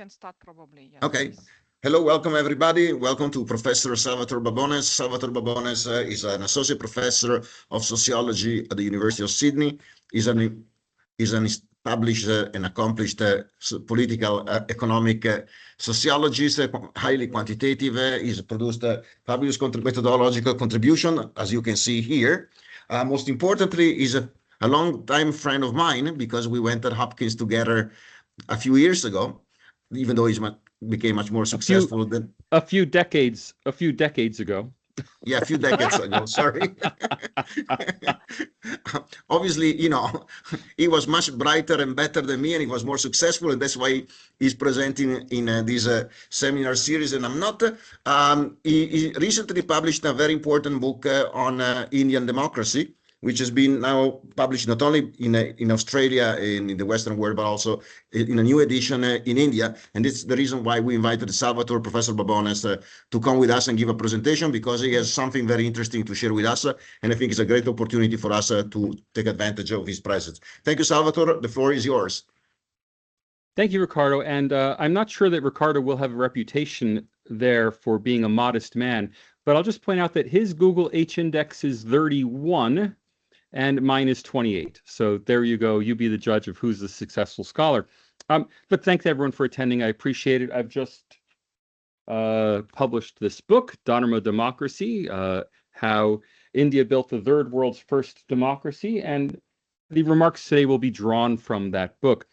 Can start probably, yes. Okay. Please. Hello, welcome everybody. Welcome to Professor Salvatore Babones. Salvatore Babones is an associate professor of sociology at the University of Sydney. He's an established and accomplished political economic sociologist, highly quantitative. He's produced fabulous methodological contribution, as you can see here. Most importantly, he's a long-time friend of mine because we went at Hopkins together a few years ago, even though he's became much more successful than a few decades ago. Yeah, a few decades ago, sorry. Obviously, he was much brighter and better than me, and he was more successful, and that's why he's presenting in this seminar series, and I'm not. He recently published a very important book on Indian democracy, which has been now published not only in Australia and in the Western world, but also in a new edition in India. And it's the reason why we invited Salvatore, Professor Babones, to come with us and give a presentation, because he has something very interesting to share with us. And I think it's a great opportunity for us to take advantage of his presence. Thank you, Salvatore. The floor is yours. Thank you, Riccardo. And I'm not sure that Riccardo will have a reputation there for being a modest man, but I'll just point out that his Google H index is 31. And mine is 28. So there you go. You be the judge of who's the successful scholar. But thanks everyone for attending. I appreciate it. I've just published this book, Dharma Democracy, how India built the third world's first democracy. And the remarks today will be drawn from that book.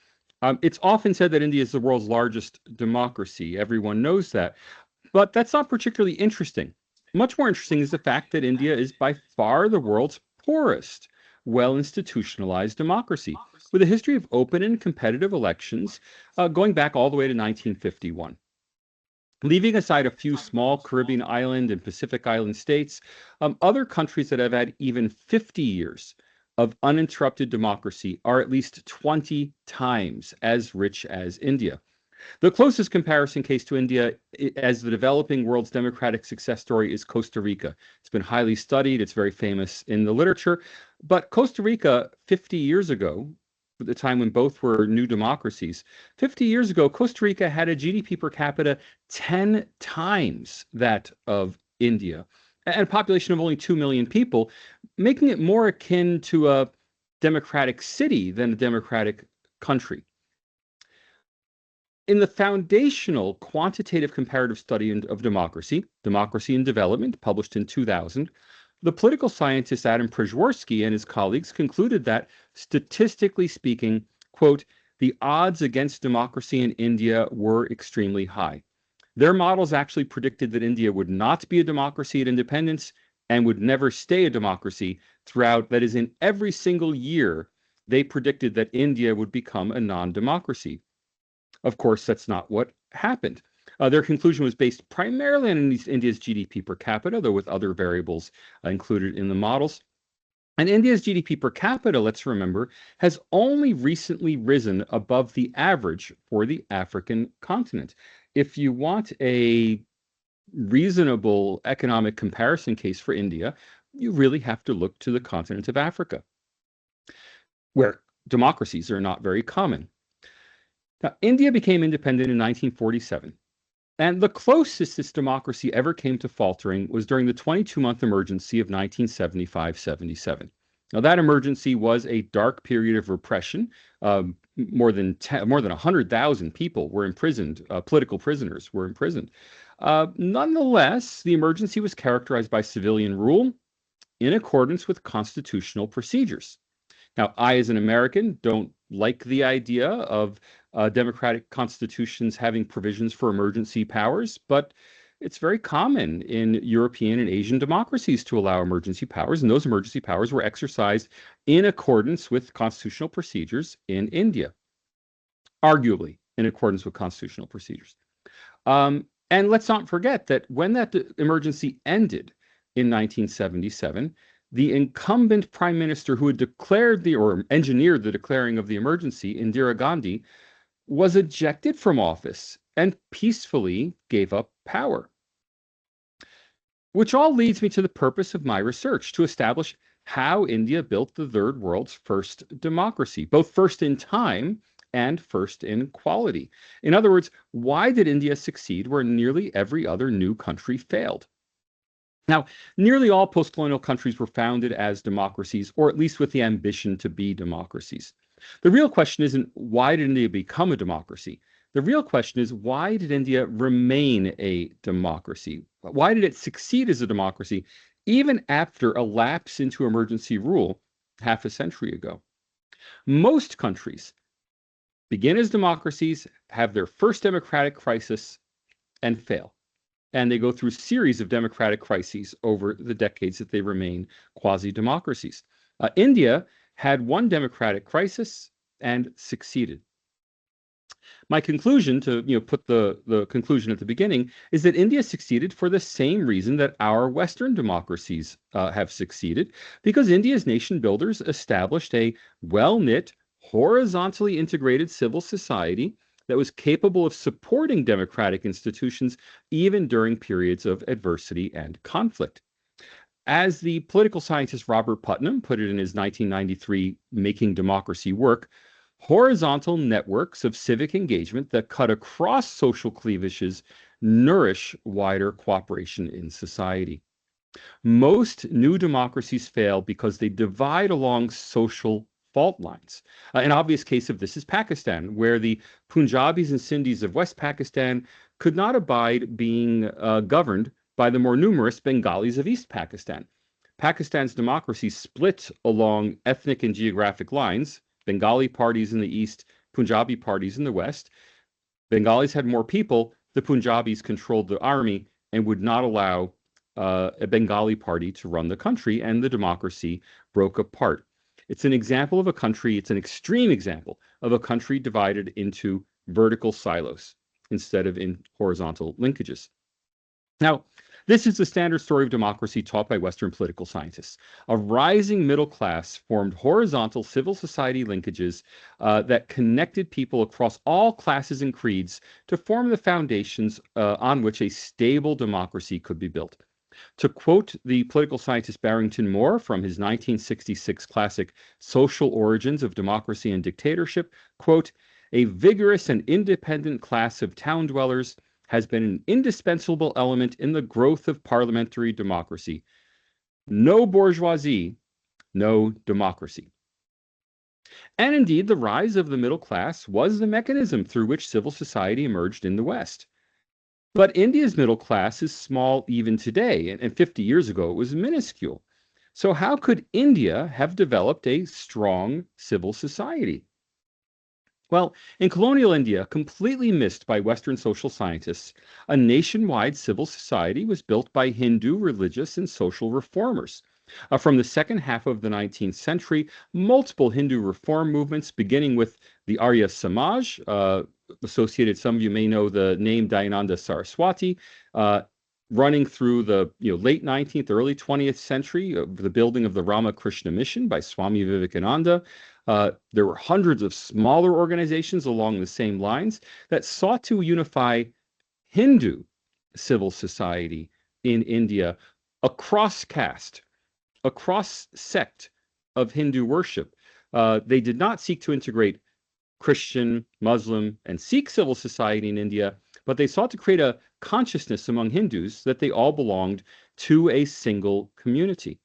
It's often said that India is the world's largest democracy. Everyone knows that. But that's not particularly interesting. Much more interesting is the fact that India is by far the world's poorest, well-institutionalized democracy, with a history of open and competitive elections going back all the way to 1951. Leaving aside a few small Caribbean island and Pacific island states, other countries that have had even 50 years of uninterrupted democracy are at least 20 times as rich as India. The closest comparison case to India as the developing world's democratic success story is Costa Rica. It's been highly studied. It's very famous in the literature. But Costa Rica, 50 years ago, at the time when both were new democracies, 50 years ago, Costa Rica had a GDP per capita 10 times that of India, and a population of only 2 million people, making it more akin to a democratic city than a democratic country. In the foundational quantitative comparative study of democracy, Democracy in Development, published in 2000, the political scientist Adam Przeworski and his colleagues concluded that, statistically speaking, quote, the odds against democracy in India were extremely high. Their models actually predicted that India would not be a democracy at independence and would never stay a democracy throughout, that is, in every single year, they predicted that India would become a non-democracy. Of course, that's not what happened. Their conclusion was based primarily on India's GDP per capita, though with other variables included in the models. And India's GDP per capita, let's remember, has only recently risen above the average for the African continent. If you want a reasonable economic comparison case for India, you really have to look to the continent of Africa, where democracies are not very common. Now, India became independent in 1947, and the closest its democracy ever came to faltering was during the 22-month emergency of 1975-77. Now, that emergency was a dark period of repression. More than 100,000 people were imprisoned, political prisoners were imprisoned. Nonetheless, the emergency was characterized by civilian rule in accordance with constitutional procedures. Now, I, as an American, don't like the idea of democratic constitutions having provisions for emergency powers, but it's very common in European and Asian democracies to allow emergency powers, and those emergency powers were exercised in accordance with constitutional procedures in India, arguably in accordance with constitutional procedures. And let's not forget that when that emergency ended in 1977, the incumbent prime minister who had declared or engineered the declaring of the emergency, Indira Gandhi, was ejected from office and peacefully gave up power. Which all leads me to the purpose of my research, to establish how India built the third world's first democracy, both first in time and first in quality. In other words, why did India succeed where nearly every other new country failed? Now, nearly all post-colonial countries were founded as democracies, or at least with the ambition to be democracies. The real question isn't why did India become a democracy? The real question is why did India remain a democracy? Why did it succeed as a democracy even after a lapse into emergency rule half a century ago? Most countries begin as democracies, have their first democratic crisis, and fail. And they go through a series of democratic crises over the decades that they remain quasi-democracies. India had one democratic crisis and succeeded. My conclusion, to put the conclusion at the beginning, is that India succeeded for the same reason that our Western democracies have succeeded, because India's nation builders established a well-knit, horizontally integrated civil society that was capable of supporting democratic institutions even during periods of adversity and conflict. As the political scientist Robert Putnam put it in his 1993 Making Democracy work, horizontal networks of civic engagement that cut across social cleavages nourish wider cooperation in society. Most new democracies fail because they divide along social fault lines. An obvious case of this is Pakistan, where the Punjabis and Sindhis of West Pakistan could not abide being governed by the more numerous Bengalis of East Pakistan. Pakistan's democracy split along ethnic and geographic lines, Bengali parties in the east, Punjabi parties in the west. Bengalis had more people, the Punjabis controlled the army and would not allow a Bengali party to run the country, and the democracy broke apart. It's an example of a country, it's an extreme example of a country divided into vertical silos instead of in horizontal linkages. Now, this is the standard story of democracy taught by Western political scientists. A rising middle class formed horizontal civil society linkages that connected people across all classes and creeds to form the foundations on which a stable democracy could be built. To quote the political scientist Barrington Moore from his 1966 classic Social Origins of Democracy and Dictatorship, quote, "A vigorous and independent class of town dwellers has been an indispensable element in the growth of parliamentary democracy. No bourgeoisie, no democracy." And indeed, the rise of the middle class was the mechanism through which civil society emerged in the West. But India's middle class is small even today, and 50 years ago it was minuscule. So how could India have developed a strong civil society? Well, in colonial India, completely missed by Western social scientists, a nationwide civil society was built by Hindu religious and social reformers. From the second half of the 19th century, multiple Hindu reform movements, beginning with the Arya Samaj, associated, some of you may know the name Dayananda Saraswati, running through the late 19th, early 20th century, the building of the Ramakrishna Mission by Swami Vivekananda. There were hundreds of smaller organizations along the same lines that sought to unify Hindu civil society in India across caste, across sect of Hindu worship. They did not seek to integrate Christian, Muslim, and Sikh civil society in India, but they sought to create a consciousness among Hindus that they all belonged to a single community.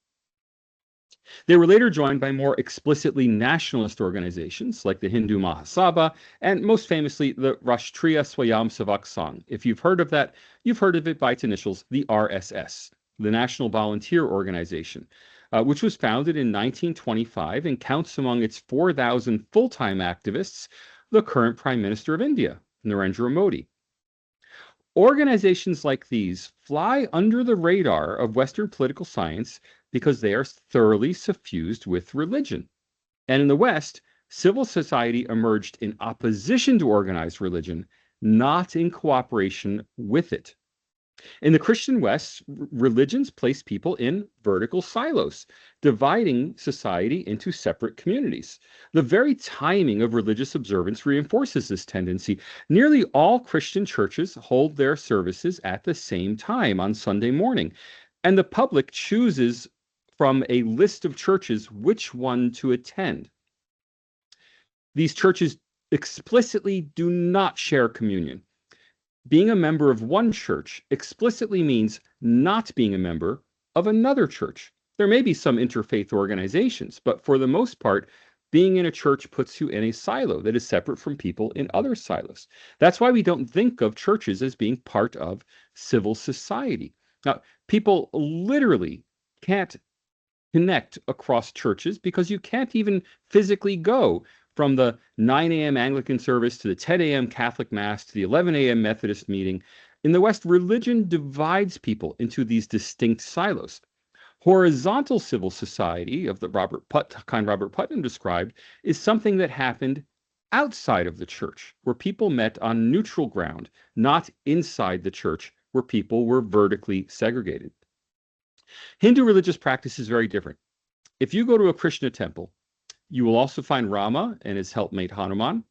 They were later joined by more explicitly nationalist organizations like the Hindu Mahasabha and most famously the Rashtriya Swayamsevak Sangh. If you've heard of that, you've heard of it by its initials, the RSS, the National Volunteer Organization, which was founded in 1925 and counts among its 4,000 full-time activists the current Prime Minister of India, Narendra Modi. Organizations like these fly under the radar of Western political science because they are thoroughly suffused with religion. And in the West, civil society emerged in opposition to organized religion, not in cooperation with it. In the Christian West, religions place people in vertical silos, dividing society into separate communities. The very timing of religious observance reinforces this tendency. Nearly all Christian churches hold their services at the same time on Sunday morning, and the public chooses from a list of churches which one to attend. These churches explicitly do not share communion. Being a member of one church explicitly means not being a member of another church. There may be some interfaith organizations, but for the most part, being in a church puts you in a silo that is separate from people in other silos. That's why we don't think of churches as being part of civil society. Now, people literally can't connect across churches because you can't even physically go from the 9 a.m. Anglican service to the 10 a.m. Catholic Mass to the 11 a.m. Methodist meeting. In the West, religion divides people into these distinct silos. Horizontal civil society of the kind Robert Putnam described is something that happened outside of the church, where people met on neutral ground, not inside the church, where people were vertically segregated. Hindu religious practice is very different. If you go to a Krishna temple, you will also find Rama and his helpmate Hanuman.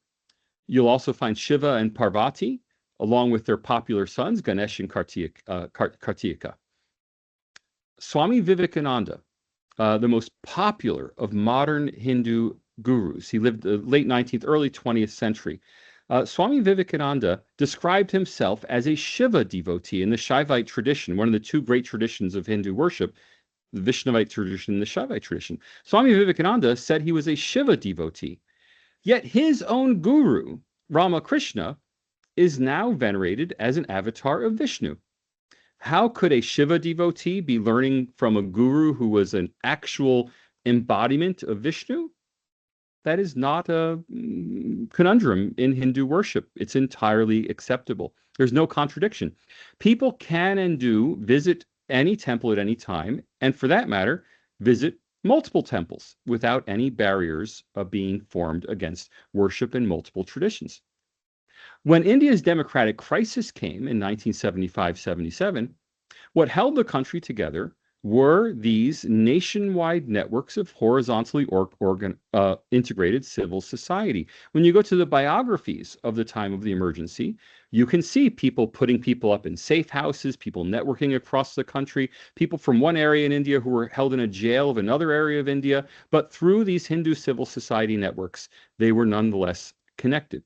You'll also find Shiva and Parvati, along with their popular sons, Ganesh and Kartika. Swami Vivekananda, the most popular of modern Hindu gurus, he lived the late 19th, early 20th century. Swami Vivekananda described himself as a Shiva devotee in the Shaivite tradition, one of the two great traditions of Hindu worship, the Vaishnavite tradition and the Shaivite tradition. Swami Vivekananda said he was a Shiva devotee. Yet his own guru, Ramakrishna, is now venerated as an avatar of Vishnu. How could a Shiva devotee be learning from a guru who was an actual embodiment of Vishnu? That is not a conundrum in Hindu worship. It's entirely acceptable. There's no contradiction. People can and do visit any temple at any time, and for that matter, visit multiple temples without any barriers being formed against worship in multiple traditions. When India's democratic crisis came in 1975-77, what held the country together were these nationwide networks of horizontally integrated civil society. When you go to the biographies of the time of the emergency, you can see people putting people up in safe houses, people networking across the country, people from one area in India who were held in a jail of another area of India, but through these Hindu civil society networks, they were nonetheless connected.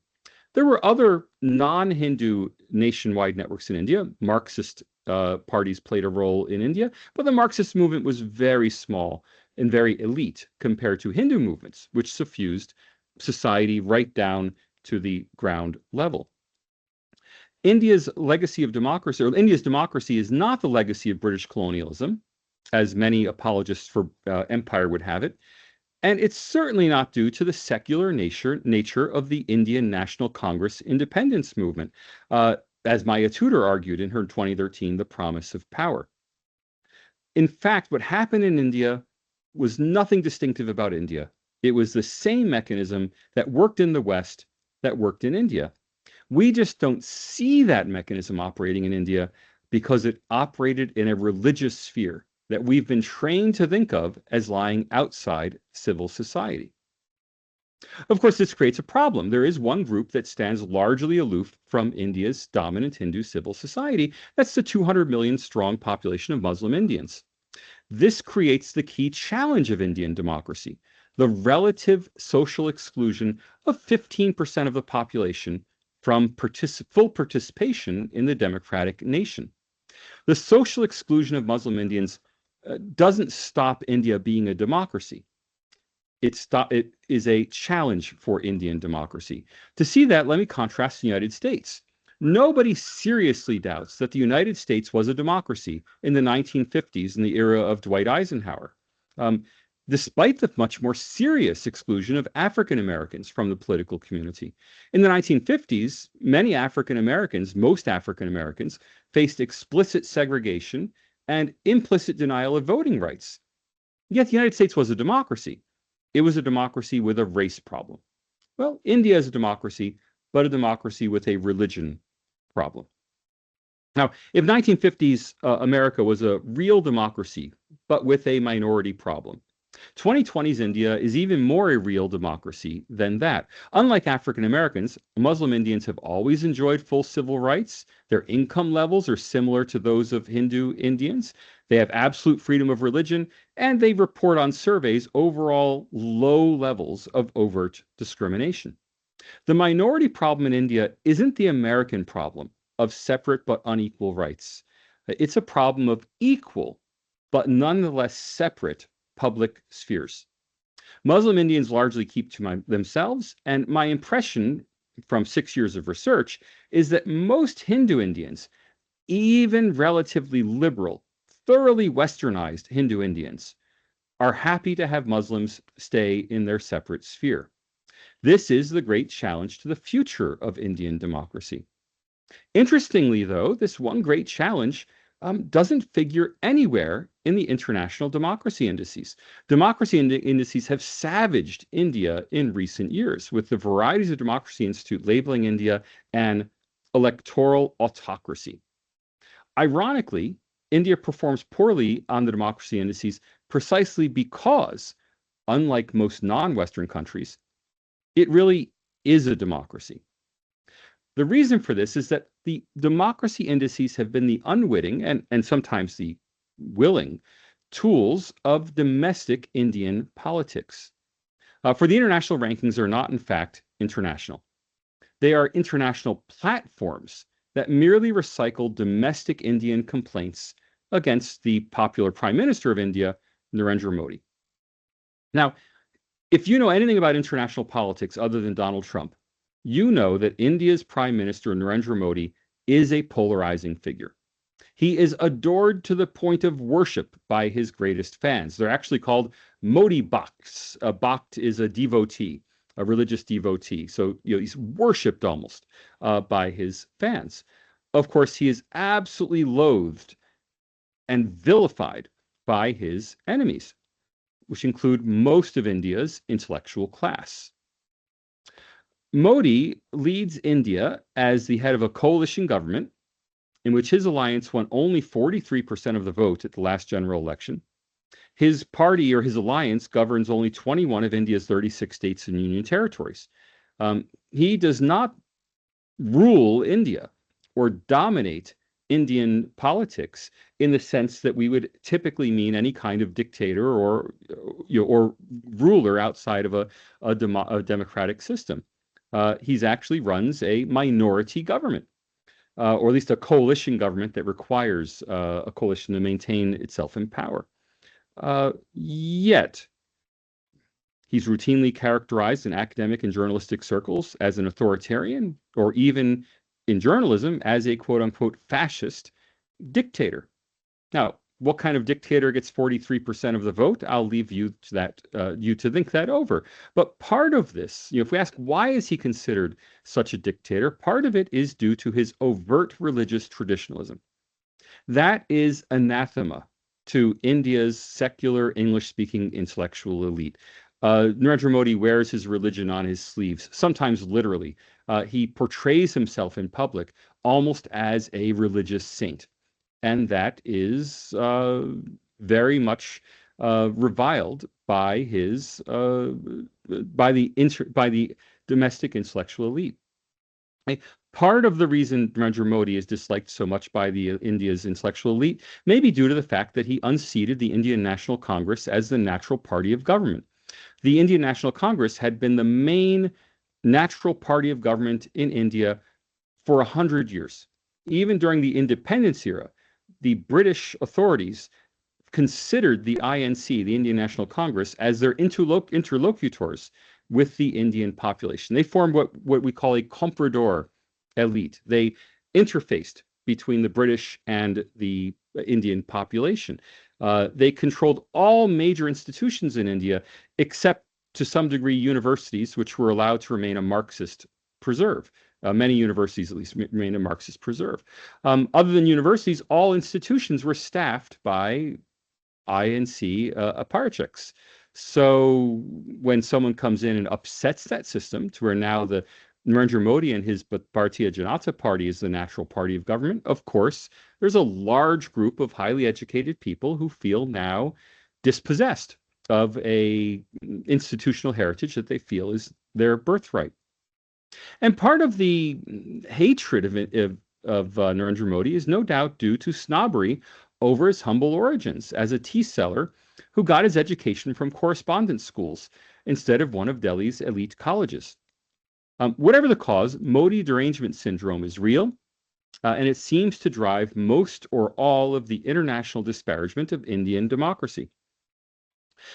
There were other non-Hindu nationwide networks in India. Marxist parties played a role in India, but the Marxist movement was very small and very elite compared to Hindu movements, which suffused society right down to the ground level. India's legacy of democracy, or India's democracy, is not the legacy of British colonialism, as many apologists for empire would have it. And it's certainly not due to the secular nature of the Indian National Congress independence movement, as Maya Tudor argued in her 2013 The Promise of Power. In fact, what happened in India was nothing distinctive about India. It was the same mechanism that worked in the West that worked in India. We just don't see that mechanism operating in India because it operated in a religious sphere that we've been trained to think of as lying outside civil society. Of course, this creates a problem. There is one group that stands largely aloof from India's dominant Hindu civil society. That's the 200 million strong population of Muslim Indians. This creates the key challenge of Indian democracy, the relative social exclusion of 15% of the population from full participation in the democratic nation. The social exclusion of Muslim Indians doesn't stop India being a democracy. It is a challenge for Indian democracy. To see that, let me contrast the United States. Nobody seriously doubts that the United States was a democracy in the 1950s in the era of Dwight Eisenhower, despite the much more serious exclusion of African Americans from the political community. In the 1950s, many African Americans, most African Americans, faced explicit segregation and implicit denial of voting rights. Yet the United States was a democracy. It was a democracy with a race problem. Well, India is a democracy, but a democracy with a religion problem. Now, if 1950s America was a real democracy, but with a minority problem, 2020's India is even more a real democracy than that. Unlike African Americans, Muslim Indians have always enjoyed full civil rights. Their income levels are similar to those of Hindu Indians. They have absolute freedom of religion, and they report on surveys overall low levels of overt discrimination. The minority problem in India isn't the American problem of separate but unequal rights. It's a problem of equal but nonetheless separate public spheres. Muslim Indians largely keep to themselves, and my impression from 6 years of research is that most Hindu Indians, even relatively liberal, thoroughly westernized Hindu Indians, are happy to have Muslims stay in their separate sphere. This is the great challenge to the future of Indian democracy. Interestingly, though, this one great challenge doesn't figure anywhere in the international democracy indices. Democracy indices have savaged India in recent years, with the Varieties of Democracy Institute labeling India an electoral autocracy. Ironically, India performs poorly on the democracy indices precisely because, unlike most non-Western countries, it really is a democracy. The reason for this is that the democracy indices have been the unwitting and sometimes the willing tools of domestic Indian politics. For the international rankings are not, in fact, international. They are international platforms that merely recycle domestic Indian complaints against the popular Prime Minister of India, Narendra Modi. Now, if you know anything about international politics other than Donald Trump, you know that India's Prime Minister, Narendra Modi, is a polarizing figure. He is adored to the point of worship by his greatest fans. They're actually called Modi Bhakts. A Bhakt is a devotee, a religious devotee. So he's worshipped almost by his fans. Of course, he is absolutely loathed and vilified by his enemies, which include most of India's intellectual class. Modi leads India as the head of a coalition government in which his alliance won only 43% of the vote at the last general election. His party or his alliance governs only 21 of India's 36 states and union territories. He does not rule India or dominate Indian politics in the sense that we would typically mean any kind of dictator or ruler outside of a democratic system. He's actually runs a minority government, or at least a coalition government that requires a coalition to maintain itself in power. Yet, he's routinely characterized in academic and journalistic circles as an authoritarian, or even in journalism as a quote-unquote fascist dictator. Now, what kind of dictator gets 43% of the vote? I'll leave you to that, you to think that over. But part of this, if we ask why is he considered such a dictator, part of it is due to his overt religious traditionalism. That is anathema to India's secular English-speaking intellectual elite. Narendra Modi wears his religion on his sleeves, sometimes literally. He portrays himself in public almost as a religious saint. And that is very much reviled by his by the domestic intellectual elite. Part of the reason Narendra Modi is disliked so much by India's intellectual elite may be due to the fact that he unseated the Indian National Congress as the natural party of government. The Indian National Congress had been the main natural party of government in India for 100 years. Even during the independence era, the British authorities considered the INC, the Indian National Congress, as their interlocutors with the Indian population. They formed what we call a comprador elite. They interfaced between the British and the Indian population. They controlled all major institutions in India, except to some degree universities, which were allowed to remain a Marxist preserve. Many universities, at least, remain a Marxist preserve. Other than universities, all institutions were staffed by INC apparatchiks. So when someone comes in and upsets that system to where now the Narendra Modi and his Bharatiya Janata Party is the natural party of government, of course, there's a large group of highly educated people who feel now dispossessed of a institutional heritage that they feel is their birthright. And part of the hatred of Narendra Modi is no doubt due to snobbery over his humble origins as a tea seller who got his education from correspondence schools instead of one of Delhi's elite colleges. Whatever the cause, Modi derangement syndrome is real, and it seems to drive most or all of the international disparagement of Indian democracy.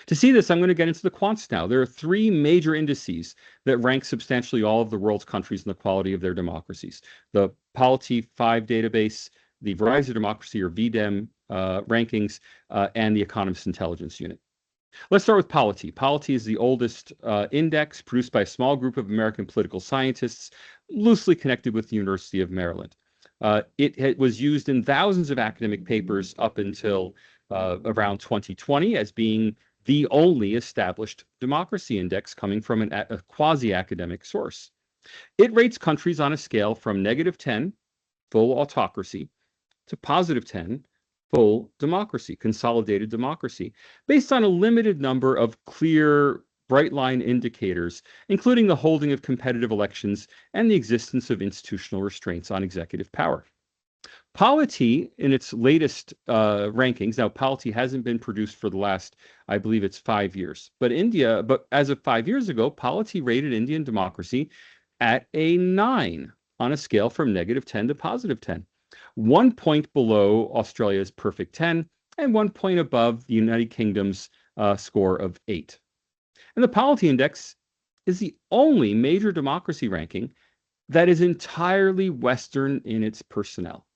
To see this, I'm going to get into the quants now. There are three major indices that rank substantially all of the world's countries in the quality of their democracies. The Polity 5 database, the Varieties of Democracy, or VDEM rankings, and the Economist Intelligence Unit. Let's start with Polity. Polity is the oldest index produced by a small group of American political scientists, loosely connected with the University of Maryland. It was used in thousands of academic papers up until around 2020 as being the only established democracy index coming from a quasi-academic source. It rates countries on a scale from -10, full autocracy, to +10, full democracy, consolidated democracy, based on a limited number of clear, bright line indicators, including the holding of competitive elections and the existence of institutional restraints on executive power. Polity, in its latest rankings, now Polity hasn't been produced for the last, I believe it's 5 years, but as of 5 years ago, Polity rated Indian democracy at a 9 on a scale from -10 to +10. 1 point below Australia's perfect 10 and 1 point above the United Kingdom's score of 8. And the Polity Index is the only major democracy ranking that is entirely Western in its personnel.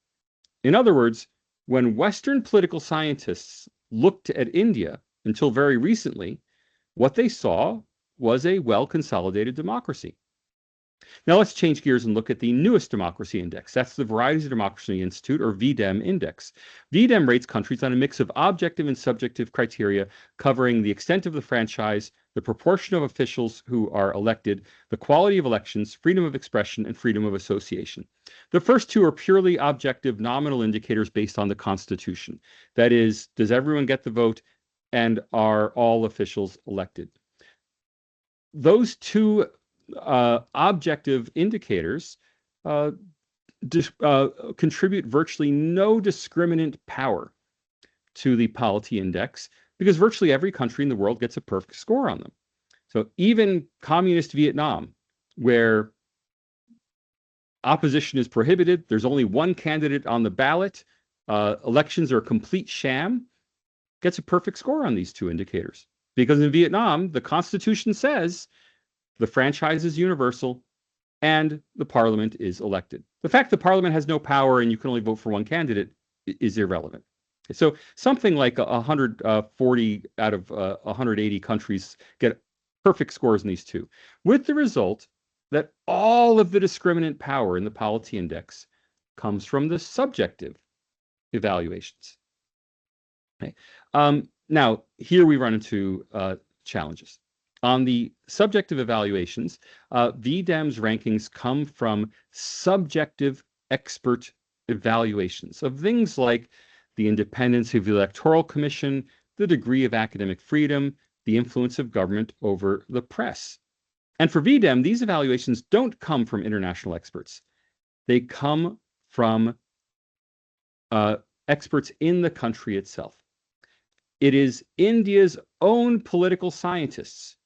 In other words, when Western political scientists looked at India until very recently, what they saw was a well-consolidated democracy. Now let's change gears and look at the newest democracy index. That's the Varieties of Democracy Institute, or VDEM index. VDEM rates countries on a mix of objective and subjective criteria covering the extent of the franchise, the proportion of officials who are elected, the quality of elections, freedom of expression, and freedom of association. The first two are purely objective nominal indicators based on the Constitution. That is, does everyone get the vote, and are all officials elected? Those two objective indicators contribute virtually no discriminant power to the Polity Index, because virtually every country in the world gets a perfect score on them. So even communist Vietnam, where opposition is prohibited, there's only one candidate on the ballot, elections are a complete sham, gets a perfect score on these two indicators. Because in Vietnam, the Constitution says the franchise is universal and the parliament is elected. The fact the parliament has no power and you can only vote for one candidate is irrelevant. So something like 140 out of 180 countries get perfect scores in these two, with the result that all of the discriminant power in the Polity Index comes from the subjective evaluations. Okay. Now, here we run into challenges. On the subjective evaluations, VDEM's rankings come from subjective expert evaluations of things like the independence of the Electoral Commission, the degree of academic freedom, the influence of government over the press. And for VDEM, these evaluations don't come from international experts. They come from experts in the country itself. It is India's own political scientists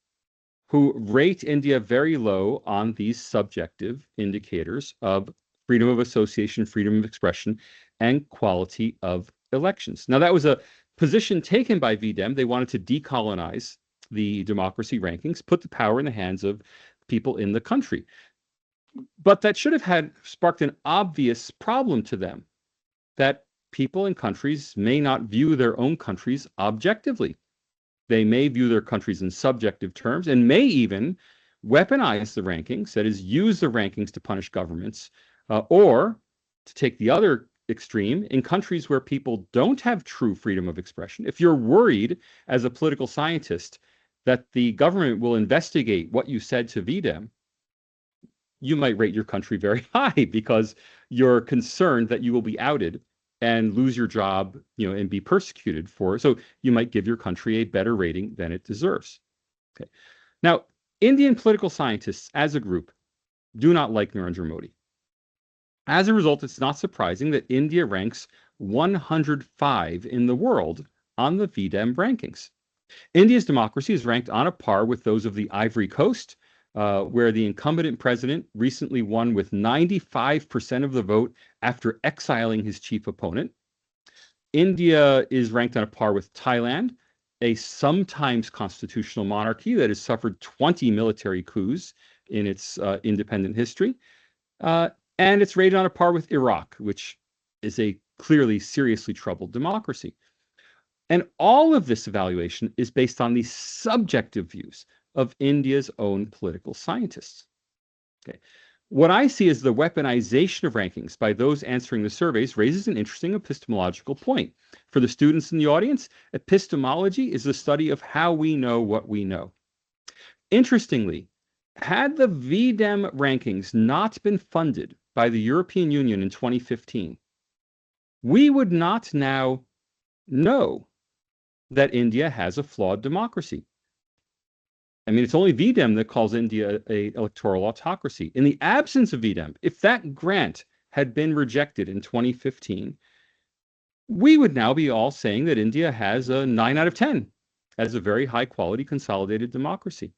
who rate India very low on these subjective indicators of freedom of association, freedom of expression, and quality of elections. Now, that was a position taken by VDEM. They wanted to decolonize the democracy rankings, put the power in the hands of people in the country. But that should have sparked an obvious problem to them, that people in countries may not view their own countries objectively. They may view their countries in subjective terms and may even weaponize the rankings, that is, use the rankings to punish governments, or to take the other extreme, in countries where people don't have true freedom of expression. If you're worried as a political scientist that the government will investigate what you said to VDEM, you might rate your country very high because you're concerned that you will be outed and lose your job, and be persecuted for it. So you might give your country a better rating than it deserves. Okay. Now, Indian political scientists as a group do not like Narendra Modi. As a result, it's not surprising that India ranks 105 in the world on the VDEM rankings. India's democracy is ranked on a par with those of the Ivory Coast, where the incumbent president recently won with 95% of the vote after exiling his chief opponent. India is ranked on a par with Thailand, a sometimes constitutional monarchy that has suffered 20 military coups in its independent history. And it's rated on a par with Iraq, which is a clearly seriously troubled democracy. And all of this evaluation is based on the subjective views of India's own political scientists. Okay. What I see as the weaponization of rankings by those answering the surveys raises an interesting epistemological point. For the students in the audience, epistemology is the study of how we know what we know. Interestingly, had the VDEM rankings not been funded by the European Union in 2015, we would not now know that India has a flawed democracy. I mean, it's only VDEM that calls India an electoral autocracy. In the absence of VDEM, if that grant had been rejected in 2015, we would now be all saying that India has a 9 out of 10 as a very high quality consolidated democracy.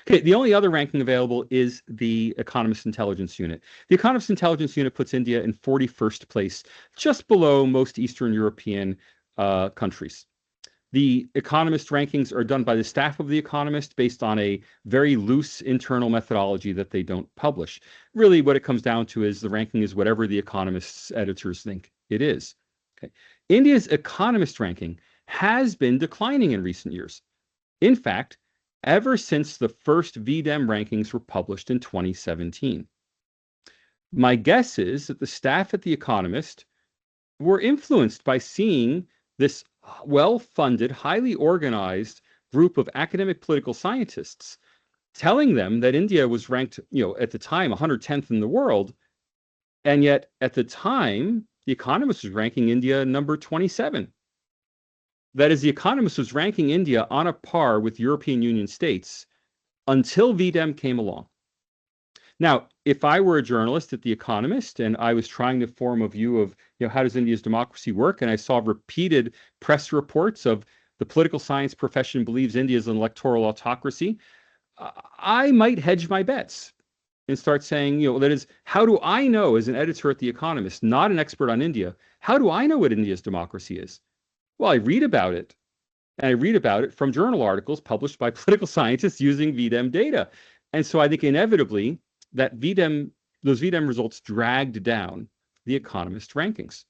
Okay, the only other ranking available is the Economist Intelligence Unit. The Economist Intelligence Unit puts India in 41st place, just below most Eastern European countries. The Economist rankings are done by the staff of The Economist based on a very loose internal methodology that they don't publish. Really, what it comes down to is the ranking is whatever The Economist's editors think it is. Okay. India's Economist ranking has been declining in recent years. In fact, ever since the first VDEM rankings were published in 2017. My guess is that the staff at The Economist were influenced by seeing this well-funded, highly organized group of academic political scientists telling them that India was ranked, at the time 110th in the world, and yet at the time The Economist was ranking India number 27. That is, The Economist was ranking India on a par with European Union states until VDEM came along. Now, if I were a journalist at The Economist and I was trying to form a view of, how does India's democracy work, and I saw repeated press reports of the political science profession believes India is an electoral autocracy, I might hedge my bets and start saying, that is, how do I know as an editor at The Economist, not an expert on India, how do I know what India's democracy is? Well, I read about it, and I read about it from journal articles published by political scientists using VDEM data. And so I think inevitably that those VDEM results dragged down The Economist rankings.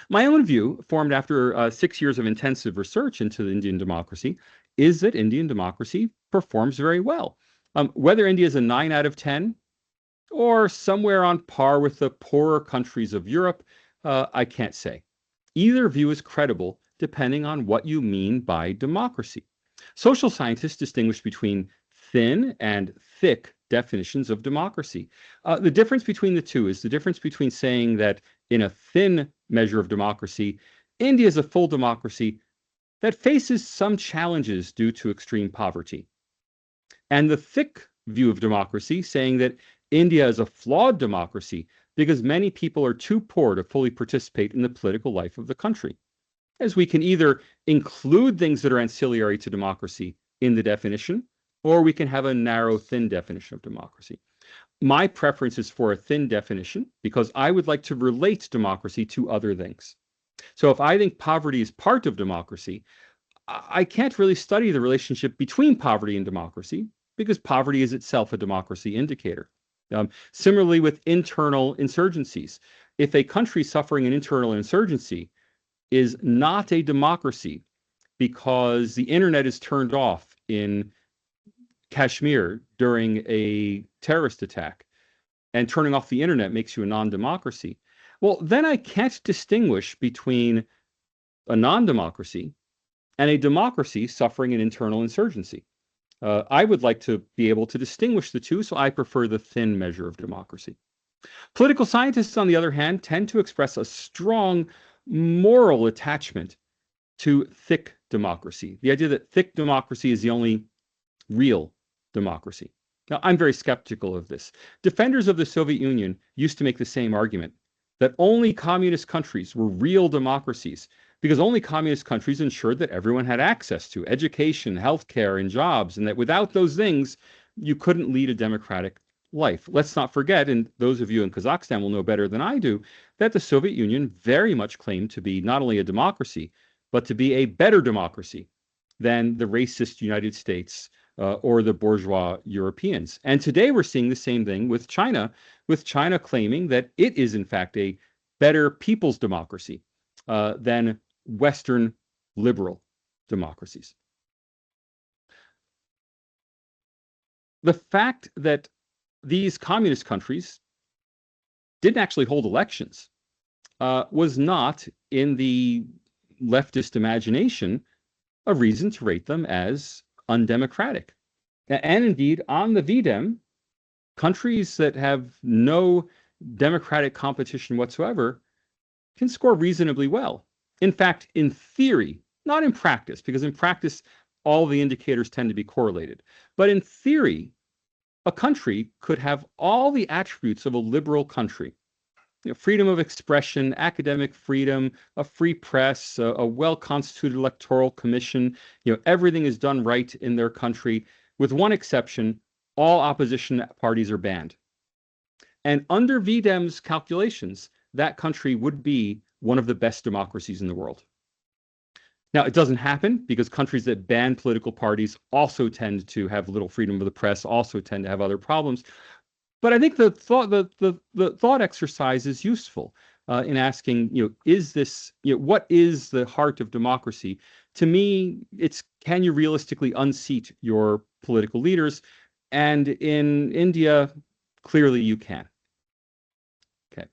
My own view, formed after 6 years of intensive research into the Indian democracy, is that Indian democracy performs very well. Whether India is a 9 out of 10 or somewhere on par with the poorer countries of Europe, I can't say. Either view is credible depending on what you mean by democracy. Social scientists distinguish between thin and thick definitions of democracy. The difference between the two is the difference between saying that in a thin measure of democracy, India is a full democracy that faces some challenges due to extreme poverty, and the thick view of democracy saying that India is a flawed democracy because many people are too poor to fully participate in the political life of the country. As we can either include things that are ancillary to democracy in the definition, or we can have a narrow, thin definition of democracy. My preference is for a thin definition because I would like to relate democracy to other things. So if I think poverty is part of democracy, I can't really study the relationship between poverty and democracy because poverty is itself a democracy indicator. Similarly with internal insurgencies. If a country suffering an internal insurgency is not a democracy because the internet is turned off in Kashmir during a terrorist attack, and turning off the internet makes you a non-democracy, well, then I can't distinguish between a non-democracy and a democracy suffering an internal insurgency. I would like to be able to distinguish the two, so I prefer the thin measure of democracy. Political scientists, on the other hand, tend to express a strong moral attachment to thick democracy, the idea that thick democracy is the only real democracy. Now, I'm very skeptical of this. Defenders of the Soviet Union used to make the same argument, that only communist countries were real democracies because only communist countries ensured that everyone had access to education, healthcare, and jobs, and that without those things, you couldn't lead a democratic life. Let's not forget, and those of you in Kazakhstan will know better than I do, that the Soviet Union very much claimed to be not only a democracy, but to be a better democracy than the racist United States or the bourgeois Europeans. And today we're seeing the same thing with China claiming that it is in fact a better people's democracy than Western liberal democracies. The fact that these communist countries didn't actually hold elections was not, in the leftist imagination, a reason to rate them as undemocratic. And indeed, on the VDEM, countries that have no democratic competition whatsoever can score reasonably well. In fact, in theory, not in practice, because in practice, all the indicators tend to be correlated. But in theory, a country could have all the attributes of a liberal country. Freedom of expression, academic freedom, a free press, a well-constituted electoral commission. Everything is done right in their country. With one exception, all opposition parties are banned. And under VDEM's calculations, that country would be one of the best democracies in the world. Now, it doesn't happen because countries that ban political parties also tend to have little freedom of the press, also tend to have other problems. But I think the thought exercise is useful in asking, is this, what is the heart of democracy? To me, it's, can you realistically unseat your political leaders? And in India, clearly you can. Okay.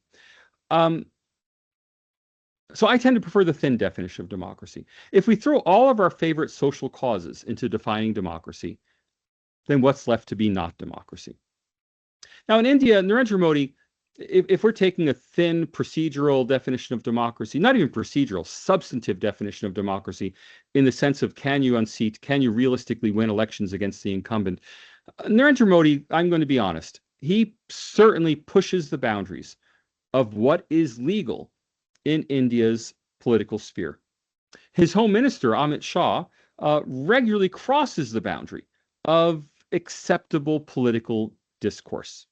So I tend to prefer the thin definition of democracy. If we throw all of our favorite social causes into defining democracy, then what's left to be not democracy? Now, in India, Narendra Modi, if we're taking a thin procedural definition of democracy, not even procedural, substantive definition of democracy, in the sense of can you unseat, can you realistically win elections against the incumbent, Narendra Modi, I'm going to be honest, he certainly pushes the boundaries of what is legal in India's political sphere. His Home Minister, Amit Shah, regularly crosses the boundary of acceptable political discourse.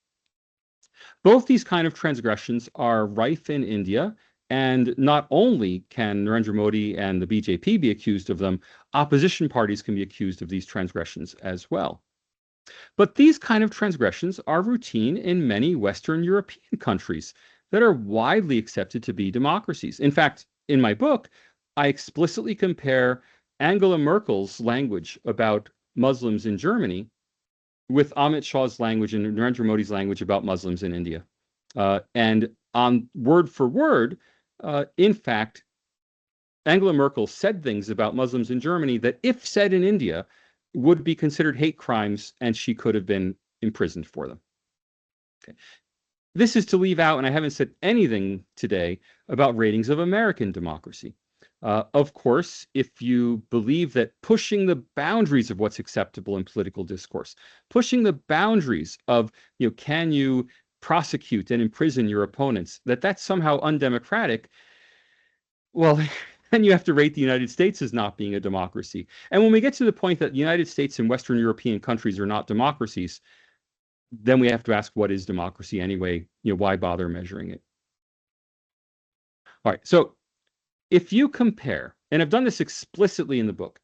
Both these kind of transgressions are rife in India, and not only can Narendra Modi and the BJP be accused of them, opposition parties can be accused of these transgressions as well. But these kind of transgressions are routine in many Western European countries that are widely accepted to be democracies. In fact, in my book, I explicitly compare Angela Merkel's language about Muslims in Germany with Amit Shah's language and Narendra Modi's language about Muslims in India. And on word for word, in fact, Angela Merkel said things about Muslims in Germany that, if said in India, would be considered hate crimes, and she could have been imprisoned for them. Okay. This is to leave out, and I haven't said anything today about ratings of American democracy. Of course, if you believe that pushing the boundaries of what's acceptable in political discourse, pushing the boundaries of, can you prosecute and imprison your opponents, that's somehow undemocratic, well, then you have to rate the United States as not being a democracy. And when we get to the point that the United States and Western European countries are not democracies, then we have to ask, what is democracy anyway? Why bother measuring it? All right, so if you compare, and I've done this explicitly in the book,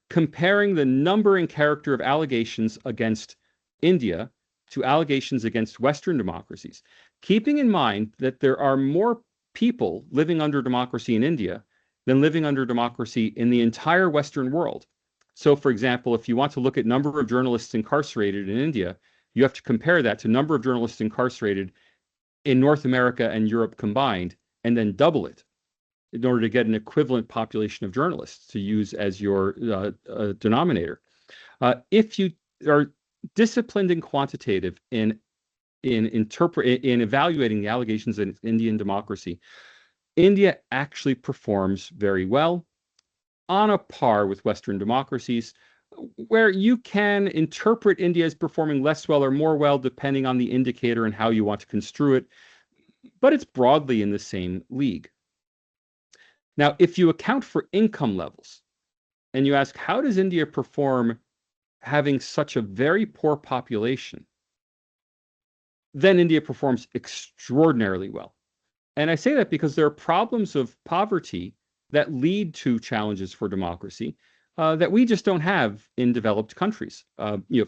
comparing the number and character of allegations against India to allegations against Western democracies, keeping in mind that there are more people living under democracy in India than living under democracy in the entire Western world. So, for example, if you want to look at number of journalists incarcerated in India, you have to compare that to number of journalists incarcerated in North America and Europe combined, and then double it in order to get an equivalent population of journalists to use as your denominator. If you are disciplined and quantitative in evaluating the allegations in Indian democracy, India actually performs very well, on a par with Western democracies, where you can interpret India as performing less well or more well depending on the indicator and how you want to construe it, but it's broadly in the same league. Now, if you account for income levels and you ask, how does India perform having such a very poor population, then India performs extraordinarily well. And I say that because there are problems of poverty that lead to challenges for democracy that we just don't have in developed countries.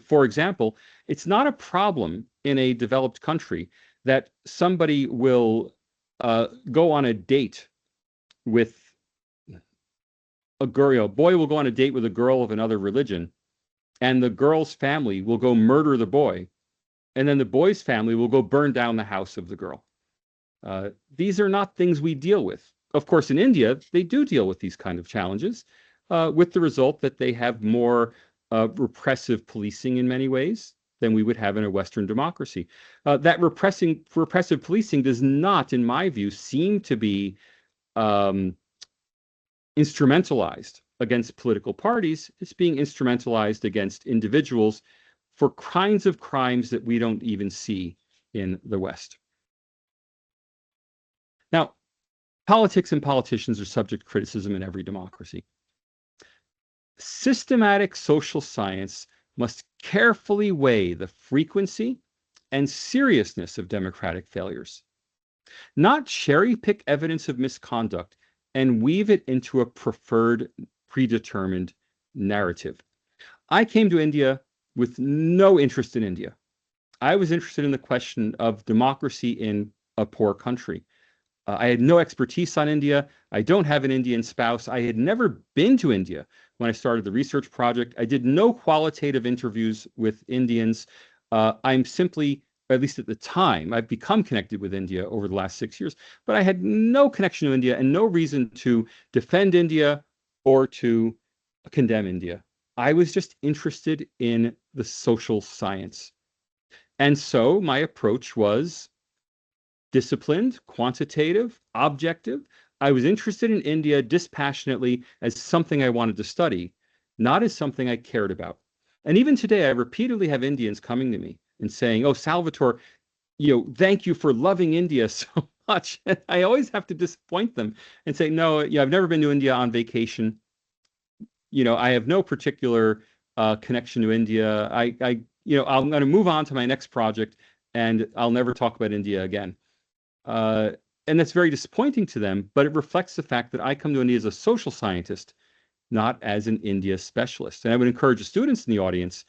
For example, it's not a problem in a developed country that somebody will go on a date with a girl. A boy will go on a date with a girl of another religion, and the girl's family will go murder the boy, and then the boy's family will go burn down the house of the girl. These are not things we deal with. Of course, in India, they do deal with these kind of challenges, with the result that they have more repressive policing in many ways than we would have in a Western democracy. That repressive policing does not, in my view, seem to be instrumentalized against political parties. It's being instrumentalized against individuals for kinds of crimes that we don't even see in the West. Now, politics and politicians are subject to criticism in every democracy. Systematic social science must carefully weigh the frequency and seriousness of democratic failures, not cherry-pick evidence of misconduct and weave it into a preferred, predetermined narrative. I came to India with no interest in India. I was interested in the question of democracy in a poor country. I had no expertise on India. I don't have an Indian spouse. I had never been to India when I started the research project. I did no qualitative interviews with Indians. I'm simply, at least at the time, I've become connected with India over the last 6 years, but I had no connection to India and no reason to defend India or to condemn India. I was just interested in the social science. And so my approach was disciplined, quantitative, objective. I was interested in India dispassionately as something I wanted to study, not as something I cared about. And even today, I repeatedly have Indians coming to me and saying, "Oh, Salvatore, thank you for loving India so much." And I always have to disappoint them and say, "No, I've never been to India on vacation. I have no particular connection to India. I'm going to move on to my next project, and I'll never talk about India again." And that's very disappointing to them, but it reflects the fact that I come to India as a social scientist, not as an India specialist. And I would encourage the students in the audience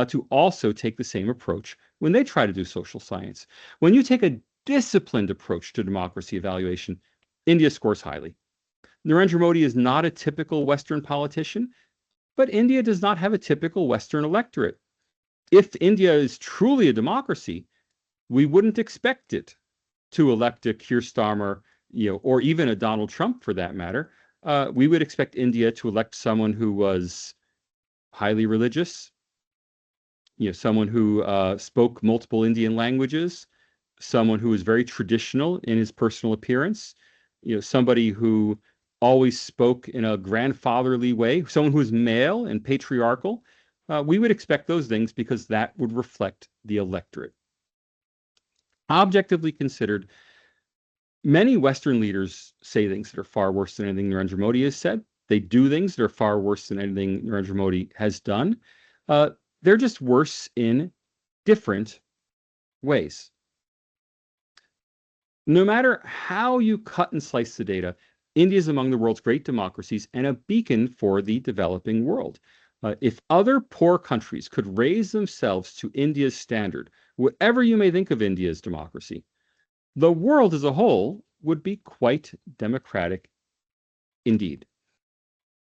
to also take the same approach when they try to do social science. When you take a disciplined approach to democracy evaluation, India scores highly. Narendra Modi is not a typical Western politician, but India does not have a typical Western electorate. If India is truly a democracy, we wouldn't expect it to elect a Keir Starmer, or even a Donald Trump for that matter. We would expect India to elect someone who was highly religious, someone who spoke multiple Indian languages, someone who was very traditional in his personal appearance, somebody who always spoke in a grandfatherly way, someone who was male and patriarchal. We would expect those things because that would reflect the electorate. Objectively considered, many Western leaders say things that are far worse than anything Narendra Modi has said. They do things that are far worse than anything Narendra Modi has done. They're just worse in different ways. No matter how you cut and slice the data, India is among the world's great democracies and a beacon for the developing world. If other poor countries could raise themselves to India's standard, whatever you may think of India's democracy, the world as a whole would be quite democratic indeed.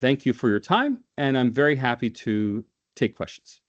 Thank you for your time, and I'm very happy to take questions.